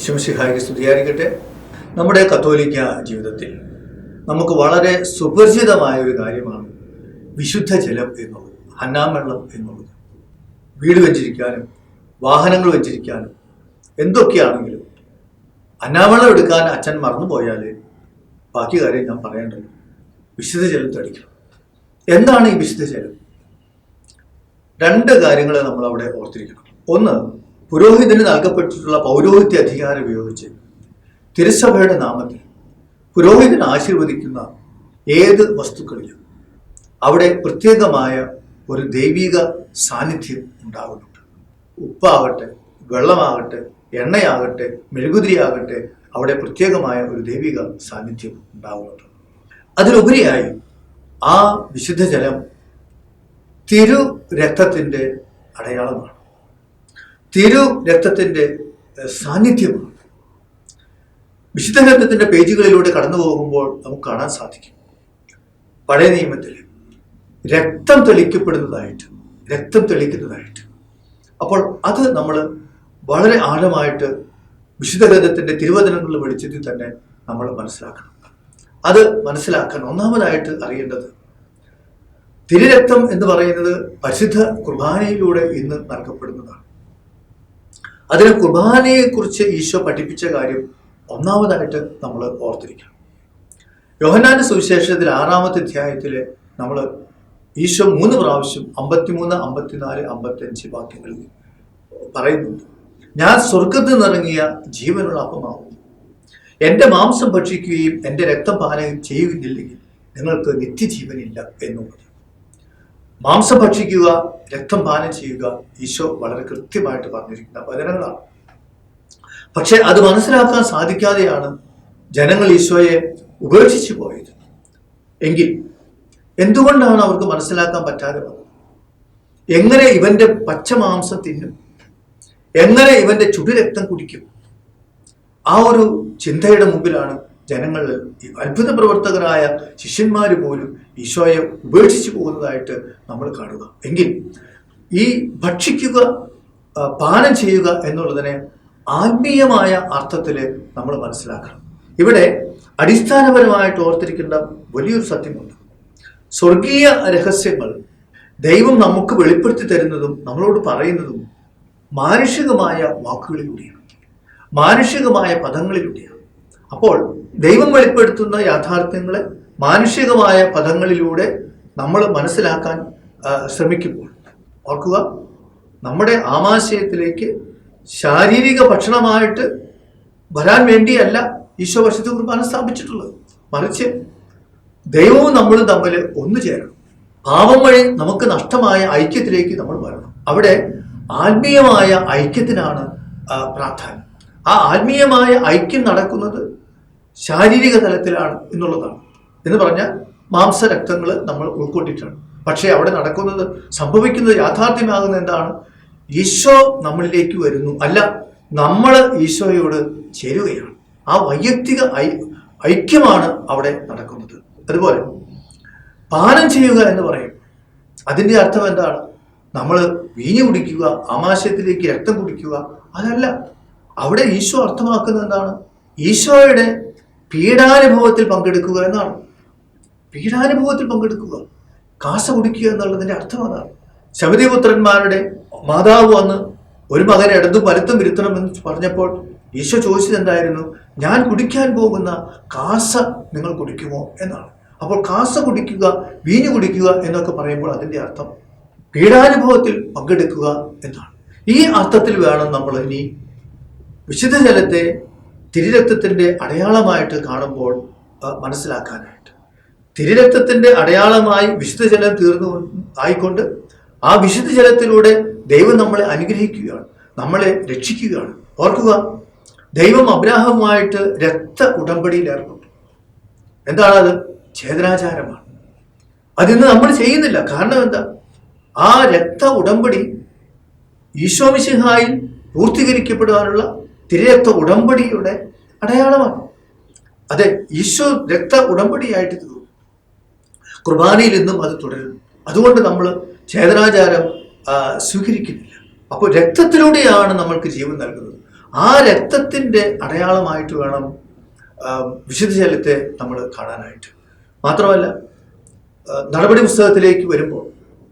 ഈശോമിശിഹായ്ക്ക് സ്തുതിയായിരിക്കട്ടെ. നമ്മുടെ കത്തോലിക്ക ജീവിതത്തിൽ നമുക്ക് വളരെ സുപരിചിതമായ ഒരു കാര്യമാണ് വിശുദ്ധ ജലം എന്നുള്ളത്, ഹന്നാമെള്ളം എന്നുള്ളത്. വീട് വെച്ചിരിക്കാനും വാഹനങ്ങൾ വെച്ചിരിക്കാനും എന്തൊക്കെയാണെങ്കിലും ഹന്നാമെള്ളം എടുക്കാൻ അച്ഛൻ മറന്നുപോയാൽ ബാക്കി കാര്യം ഞാൻ പറയേണ്ടല്ലോ. വിശുദ്ധ ജലം തളിക്കണം. എന്താണ് ഈ വിശുദ്ധ ജലം? രണ്ട് കാര്യങ്ങൾ നമ്മൾ അവിടെ ഓർത്തിരിക്കണം. ഒന്ന്, പുരോഹിതന് നൽകപ്പെട്ടിട്ടുള്ള പൗരോഹിത്യ അധികാരം ഉപയോഗിച്ച് തിരുസഭയുടെ നാമത്തിൽ പുരോഹിതൻ ആശീർവദിക്കുന്ന ഏത് വസ്തുക്കളിലും അവിടെ പ്രത്യേകമായ ഒരു ദൈവിക സാന്നിധ്യം ഉണ്ടാകുന്നുണ്ട്. ഉപ്പാകട്ടെ, വെള്ളമാകട്ടെ, എണ്ണയാകട്ടെ, മെഴുകുതിരിയാകട്ടെ, അവിടെ പ്രത്യേകമായ ഒരു ദൈവിക സാന്നിധ്യം ഉണ്ടാകുന്നുണ്ട്. അതിലുപരിയായി ആ വിശുദ്ധ ജലം തിരു രക്തത്തിൻ്റെ അടയാളമാണ്, തിരു രക്തത്തിൻ്റെ സാന്നിധ്യമാണ്. വിശുദ്ധ ഗ്രന്ഥത്തിൻ്റെ പേജുകളിലൂടെ കടന്നു പോകുമ്പോൾ നമുക്ക് കാണാൻ സാധിക്കും, പഴയ നിയമത്തിൽ രക്തം തെളിക്കപ്പെടുന്നതായിട്ട്, രക്തം തെളിക്കുന്നതായിട്ട്. അപ്പോൾ അത് നമ്മൾ വളരെ ആഴമായിട്ട് വിശുദ്ധ ഗ്രന്ഥത്തിൻ്റെ തിരുവചനങ്ങളുടെ വെളിച്ചത്തിൽ തന്നെ നമ്മൾ മനസ്സിലാക്കണം. അത് മനസ്സിലാക്കാൻ ഒന്നാമതായിട്ട് അറിയേണ്ടത്, തിരുരക്തം എന്ന് പറയുന്നത് പരിശുദ്ധ കുർബാനയിലൂടെ ഇന്ന് നൽകപ്പെടുന്നതാണ്. അതിന് കുർബാനയെക്കുറിച്ച് ഈശോ പഠിപ്പിച്ച കാര്യം ഒന്നാമതായിട്ട് നമ്മൾ ഓർത്തിരിക്കണം. യോഹന്നാന്റെ സുവിശേഷത്തിൽ 6-ാമത്തെ അധ്യായത്തിൽ നമ്മൾ ഈശോ 3 പ്രാവശ്യം 53, 54, 55 വാക്യങ്ങളിൽ പറയുന്നുണ്ട്, ഞാൻ സ്വർഗത്തിൽ നിന്നിറങ്ങിയ ജീവനുള്ള അപ്പമാകുന്നു. എൻ്റെ മാംസം ഭക്ഷിക്കുകയും എൻ്റെ രക്തം പാനം ചെയ്യുകയില്ലെങ്കിൽ നിങ്ങൾക്ക് നിത്യജീവനില്ല എന്നുള്ളത്. മാംസം ഭക്ഷിക്കുക, രക്തം പാനം ചെയ്യുക ഈശോ വളരെ കൃത്യമായിട്ട് പറഞ്ഞിരിക്കുന്ന വചനങ്ങളാണ്. പക്ഷെ അത് മനസ്സിലാക്കാൻ സാധിക്കാതെയാണ് ജനങ്ങൾ ഈശോയെ ഉപേക്ഷിച്ചു പോയത്. എങ്കിൽ എന്തുകൊണ്ടാണ് അവർക്ക് മനസ്സിലാക്കാൻ പറ്റാതെ വന്നത്? എങ്ങനെ ഇവന്റെ പച്ചമാംസം തിന്നും, എങ്ങനെ ഇവന്റെ ചുടുരക്തം കുടിക്കും? ആ ഒരു ചിന്തയുടെ മുമ്പിലാണ് ജനങ്ങൾ, അത്ഭുത പ്രവർത്തകരായ ശിഷ്യന്മാർ പോലും ഈശോയെ ഉപേക്ഷിച്ചു പോകുന്നതായിട്ട് നമ്മൾ കാണുക. എങ്കിൽ ഈ ഭക്ഷിക്കുക, പാനം ചെയ്യുക എന്നുള്ളതിനെ ആത്മീയമായ അർത്ഥത്തിൽ നമ്മൾ മനസ്സിലാക്കണം. ഇവിടെ അടിസ്ഥാനപരമായിട്ട് ഓർത്തിരിക്കേണ്ട വലിയൊരു സത്യമുണ്ട്. സ്വർഗീയ രഹസ്യങ്ങൾ ദൈവം നമുക്ക് വെളിപ്പെടുത്തി തരുന്നതും നമ്മളോട് പറയുന്നതും മാനുഷികമായ വാക്കുകളിലൂടെയാണ്, മാനുഷികമായ പദങ്ങളിലൂടെയാണ്. അപ്പോൾ ദൈവം വെളിപ്പെടുത്തുന്ന യാഥാർത്ഥ്യങ്ങളെ മാനുഷികമായ പദങ്ങളിലൂടെ നമ്മൾ മനസ്സിലാക്കാൻ ശ്രമിക്കുമ്പോൾ ഓർക്കുക, നമ്മുടെ ആമാശയത്തിലേക്ക് ശാരീരിക ഭക്ഷണമായിട്ട് വരാൻ വേണ്ടിയല്ല ഈശോ പരിശുദ്ധ കുർബാന സ്ഥാപിച്ചിട്ടുള്ളത്. മറിച്ച് ദൈവവും നമ്മളും തമ്മിൽ ഒന്നു ചേരണം. പാപം വഴി നമുക്ക് നഷ്ടമായ ഐക്യത്തിലേക്ക് നമ്മൾ വരണം. അവിടെ ആത്മീയമായ ഐക്യത്തിനാണ് പ്രാധാന്യം. ആ ആത്മീയമായ ഐക്യം നടക്കുന്നത് ശാരീരിക തലത്തിലാണ് എന്നുള്ളതാണ്. എന്ന് പറഞ്ഞാൽ മാംസരക്തങ്ങൾ നമ്മൾ ഉൾക്കൊണ്ടിട്ടാണ്. പക്ഷേ അവിടെ നടക്കുന്നത്, സംഭവിക്കുന്നത്, യാഥാർത്ഥ്യമാകുന്നത് എന്താണ്? ഈശോ നമ്മളിലേക്ക് വരുന്നു, അല്ല നമ്മൾ ഈശോയോട് ചേരുകയാണ്. ആ വൈയക്തിക ഐക്യമാണ് അവിടെ നടക്കുന്നത്. അതുപോലെ പാനം ചെയ്യുക എന്ന് പറയും, അതിൻ്റെ അർത്ഥം എന്താണ്? നമ്മൾ വീഞ്ഞു കുടിക്കുക, ആമാശയത്തിലേക്ക് രക്തം കുടിക്കുക, അതല്ല. അവിടെ ഈശോ അർത്ഥമാക്കുന്നത് എന്താണ്? ഈശോയുടെ പീഡാനുഭവത്തിൽ പങ്കെടുക്കുക എന്നാണ്. പീഡാനുഭവത്തിൽ പങ്കെടുക്കുക, കാസ കുടിക്കുക എന്നുള്ളതിൻ്റെ അർത്ഥം അതാണ്. ശബരിപുത്രന്മാരുടെ മാതാവ് വന്ന് ഒരു മകനെ ഇടതും വലത്തും ഇരുത്തണമെന്ന് പറഞ്ഞപ്പോൾ ഈശോ ചോദിച്ചത് എന്തായിരുന്നു? ഞാൻ കുടിക്കാൻ പോകുന്ന കാസ നിങ്ങൾ കുടിക്കുമോ എന്നാണ്. അപ്പോൾ കാസ കുടിക്കുക, വീഞ്ഞു കുടിക്കുക എന്നൊക്കെ പറയുമ്പോൾ അതിൻ്റെ അർത്ഥം പീഡാനുഭവത്തിൽ പങ്കെടുക്കുക എന്നാണ്. ഈ അർത്ഥത്തിൽ വേണം നമ്മൾ ഇനി വിശുദ്ധ ജലത്തെ തിരുരക്തത്തിൻ്റെ അടയാളമായിട്ട് കാണുമ്പോൾ മനസ്സിലാക്കാനായിട്ട്. തിരുരക്തത്തിൻ്റെ അടയാളമായി വിശുദ്ധ ജലം തീർന്നു ആയിക്കൊണ്ട് ആ വിശുദ്ധ ജലത്തിലൂടെ ദൈവം നമ്മളെ അനുഗ്രഹിക്കുകയാണ്, നമ്മളെ രക്ഷിക്കുകയാണ്. ഓർക്കുക, ദൈവം അബ്രാഹവുമായിട്ട് രക്ത ഉടമ്പടിയിൽ ഏർപ്പെട്ടു. എന്താണത്? ഛേദനാചാരമാണ്. അതിന്ന് നമ്മൾ ചെയ്യുന്നില്ല. കാരണം എന്താ? ആ രക്ത ഉടമ്പടി ഈശോമിശിഹായിൽ പൂർത്തീകരിക്കപ്പെടുവാനുള്ള തിരുരക്ത ഉടമ്പടിയുടെ അടയാളമാണ്. അതെ, ഈശോ രക്ത ഉടമ്പടിയായിട്ട് തീർന്നു. കുർബാനയിൽ നിന്നും അത് തുടരുന്നു. അതുകൊണ്ട് നമ്മൾ ഛേദനാചാരം സ്വീകരിക്കുന്നില്ല. അപ്പോൾ രക്തത്തിലൂടെയാണ് നമ്മൾക്ക് ജീവൻ നൽകുന്നത്. ആ രക്തത്തിൻ്റെ അടയാളമായിട്ട് വേണം വിശുദ്ധ ജലത്തെ നമ്മൾ കാണാനായിട്ട്. മാത്രമല്ല, നടപടി പുസ്തകത്തിലേക്ക് വരുമ്പോൾ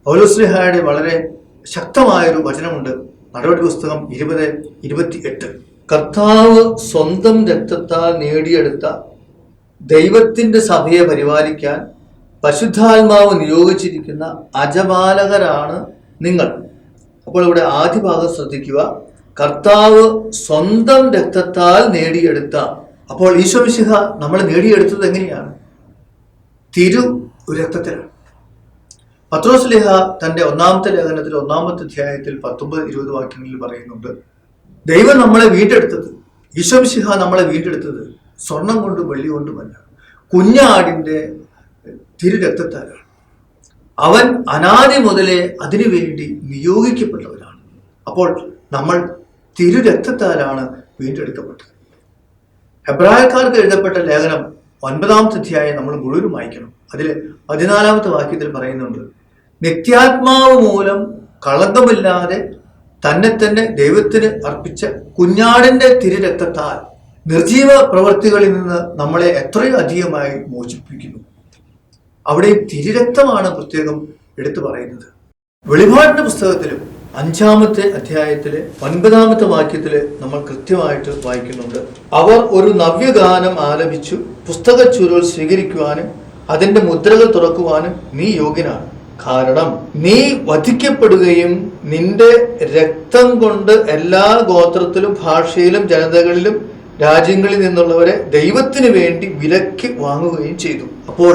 പൗലോസ്ലീഹായുടെ വളരെ ശക്തമായൊരു വചനമുണ്ട്. നടപടി പുസ്തകം 20:28. കർത്താവ് സ്വന്തം രക്തത്താൽ നേടിയെടുത്ത ദൈവത്തിൻ്റെ സഭയെ പരിപാലിക്കാൻ പരിശുദ്ധാത്മാവ് നിയോഗിച്ചിരിക്കുന്ന അജപാലകരാണ് നിങ്ങൾ. അപ്പോൾ ഇവിടെ ആദ്യ ഭാഗം ശ്രദ്ധിക്കുക. കർത്താവ് സ്വന്തം രക്തത്താൽ നേടിയെടുത്ത. അപ്പോൾ ഈശോ മിശിഹ നമ്മൾ നേടിയെടുത്തത് എങ്ങനെയാണ്? തിരു രക്തത്തിലാണ്. പത്രോസ്ലീഹ തൻ്റെ ഒന്നാമത്തെ ലേഖനത്തിൽ 1-ാമത്തെ അധ്യായത്തിൽ 19-20 വാക്യങ്ങളിൽ പറയുന്നുണ്ട്, ദൈവം നമ്മളെ വീണ്ടെടുത്തത്, ഈശോ മിശിഹ നമ്മളെ വീണ്ടെടുത്തത് സ്വർണം കൊണ്ടും വെള്ളി കൊണ്ടുമല്ല, കുഞ്ഞാടിൻ്റെ തിരുരക്തത്താലാണ്. അവൻ അനാദി മുതലേ അതിനുവേണ്ടി നിയോഗിക്കപ്പെട്ടവരാണ്. അപ്പോൾ നമ്മൾ തിരുരക്തത്താലാണ് വീണ്ടെടുക്കപ്പെട്ടത്. ഹെബ്രായക്കാർക്ക് എഴുതപ്പെട്ട ലേഖനം 9-ാമത്തെ അധ്യായം നമ്മൾ മുഴുവനും വായിക്കണം. അതിൽ 14-ാമത്തെ വാക്യത്തിൽ പറയുന്നുണ്ട്, നിത്യാത്മാവ് മൂലം കളങ്കമില്ലാതെ തന്നെ തന്നെ ദൈവത്തിന് അർപ്പിച്ച കുഞ്ഞാടിന്റെ തിരുരക്തത്താൽ നിർജീവ പ്രവൃത്തികളിൽ നിന്ന് നമ്മളെ എത്രയോ അധികമായി മോചിപ്പിക്കുന്നു. അവിടെ തിരുരക്തമാണ് പ്രത്യേകം എടുത്തു പറയുന്നത്. വെളിപാടിന്റെ പുസ്തകത്തിലും 5-ാമത്തെ അധ്യായത്തിലെ 9-ാമത്തെ വാക്യത്തില് നമ്മൾ കൃത്യമായിട്ട് വായിക്കുന്നുണ്ട്, അവർ ഒരു നവ്യഗാനം ആലപിച്ചു, പുസ്തക ചുരുൾ സ്വീകരിക്കുവാനും അതിന്റെ മുദ്രകൾ തുറക്കുവാനും നീ യോഗ്യനാണ്. കാരണം നീ വധിക്കപ്പെടുകയും നിന്റെ രക്തം കൊണ്ട് എല്ലാ ഗോത്രത്തിലും ഭാഷയിലും ജനതകളിലും രാജ്യങ്ങളിൽ നിന്നുള്ളവരെ ദൈവത്തിന് വേണ്ടി വിലയ്ക്ക് വാങ്ങുകയും ചെയ്തു. അപ്പോൾ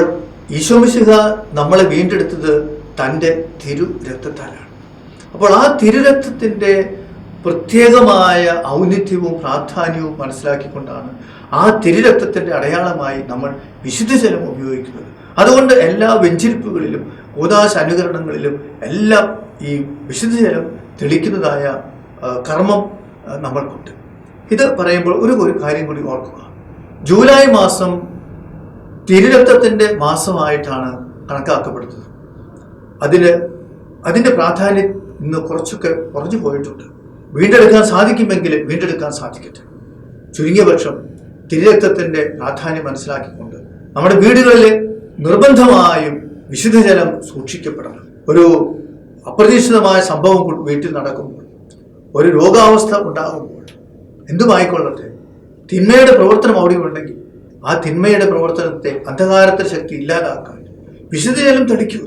ഈശോ മിശിഹ നമ്മളെ വീണ്ടെടുത്തത് തൻ്റെ തിരു രക്തത്താലാണ്. അപ്പോൾ ആ തിരുരക്തത്തിൻ്റെ പ്രത്യേകമായ ഔന്നിത്യവും പ്രാധാന്യവും മനസ്സിലാക്കിക്കൊണ്ടാണ് ആ തിരുരക്തത്തിൻ്റെ അടയാളമായി നമ്മൾ വിശുദ്ധ ജലം ഉപയോഗിക്കുന്നത്. അതുകൊണ്ട് എല്ലാ വെഞ്ചിരിപ്പുകളിലും ഉദാശ അനുകരണങ്ങളിലും എല്ലാം ഈ വിശുദ്ധ ജലം തെളിക്കുന്നതായ കർമ്മം നമ്മൾക്കുണ്ട്. ഇത് പറയുമ്പോൾ ഒരു കാര്യം കൂടി ഓർക്കുക. ജൂലൈ മാസം തിരുരക്തത്തിൻ്റെ മാസമായിട്ടാണ് കണക്കാക്കപ്പെടുന്നത്. അതിൻ്റെ പ്രാധാന്യം ഇന്ന് കുറച്ചൊക്കെ കുറഞ്ഞു പോയിട്ടുണ്ട്. വീണ്ടെടുക്കാൻ സാധിക്കുമെങ്കിൽ വീണ്ടെടുക്കാൻ സാധിക്കട്ടെ. ചുരുങ്ങിയ പക്ഷം തിരുരക്തത്തിൻ്റെ പ്രാധാന്യം മനസ്സിലാക്കിക്കൊണ്ട് നമ്മുടെ വീടുകളിൽ നിർബന്ധമായും വിശുദ്ധ ജലം സൂക്ഷിക്കപ്പെടണം. ഒരു അപ്രതീക്ഷിതമായ സംഭവം വീട്ടിൽ നടക്കുമ്പോൾ, ഒരു രോഗാവസ്ഥ ഉണ്ടാകുമ്പോൾ, എന്തുമായിക്കൊള്ളട്ടെ, തിന്മയുടെ പ്രവർത്തനം അവിടെ ഉണ്ടെങ്കിൽ ആ തിന്മയുടെ പ്രവർത്തനത്തെ, അന്ധകാരത്തിന്റെ ശക്തി ഇല്ലാതാക്കാൻ വിശുദ്ധ ജലം തളിക്കുക.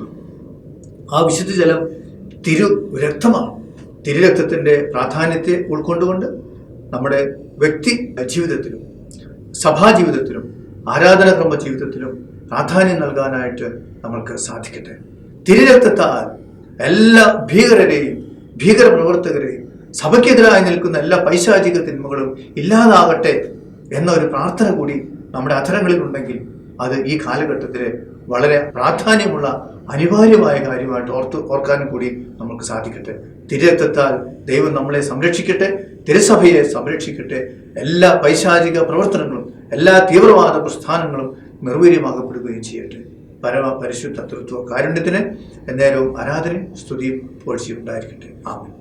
ആ വിശുദ്ധ ജലം തിരുരക്തമാണ്. തിരുരക്തത്തിൻ്റെ പ്രാധാന്യത്തെ ഉൾക്കൊണ്ടുകൊണ്ട് നമ്മുടെ വ്യക്തി ജീവിതത്തിലും സഭാജീവിതത്തിലും ആരാധനാക്രമ ജീവിതത്തിലും പ്രാധാന്യം നൽകാനായിട്ട് നമ്മൾക്ക് സാധിക്കട്ടെ. തിരുരക്തത്താൽ എല്ലാ ഭീകരരെയും ഭീകരപ്രവർത്തകരെയും സഭയ്ക്കെതിരായി നിൽക്കുന്ന എല്ലാ പൈശാചിക തിന്മകളും ഇല്ലാതാകട്ടെ എന്നൊരു പ്രാർത്ഥന കൂടി നമ്മുടെ അധരങ്ങളിൽ ഉണ്ടെങ്കിൽ അത് ഈ കാലഘട്ടത്തിൽ വളരെ പ്രാധാന്യമുള്ള അനിവാര്യമായ കാര്യമായിട്ട് ഓർക്കാനും കൂടി നമുക്ക് സാധിക്കട്ടെ. തിരുരക്തത്താൽ ദൈവം നമ്മളെ സംരക്ഷിക്കട്ടെ, തിരുസഭയെ സംരക്ഷിക്കട്ടെ. എല്ലാ പൈശാചിക പ്രവർത്തനങ്ങളും എല്ലാ തീവ്രവാദ പ്രസ്ഥാനങ്ങളും നിർവീര്യമാകപ്പെടുകയും ചെയ്യട്ടെ. പരിശുദ്ധ തൃത്വ കാരുണ്യത്തിന് എന്നേരവും ആരാധനയും സ്തുതിയും പുകഴ്ചയും ഉണ്ടായിരിക്കട്ടെ. ആമേൻ.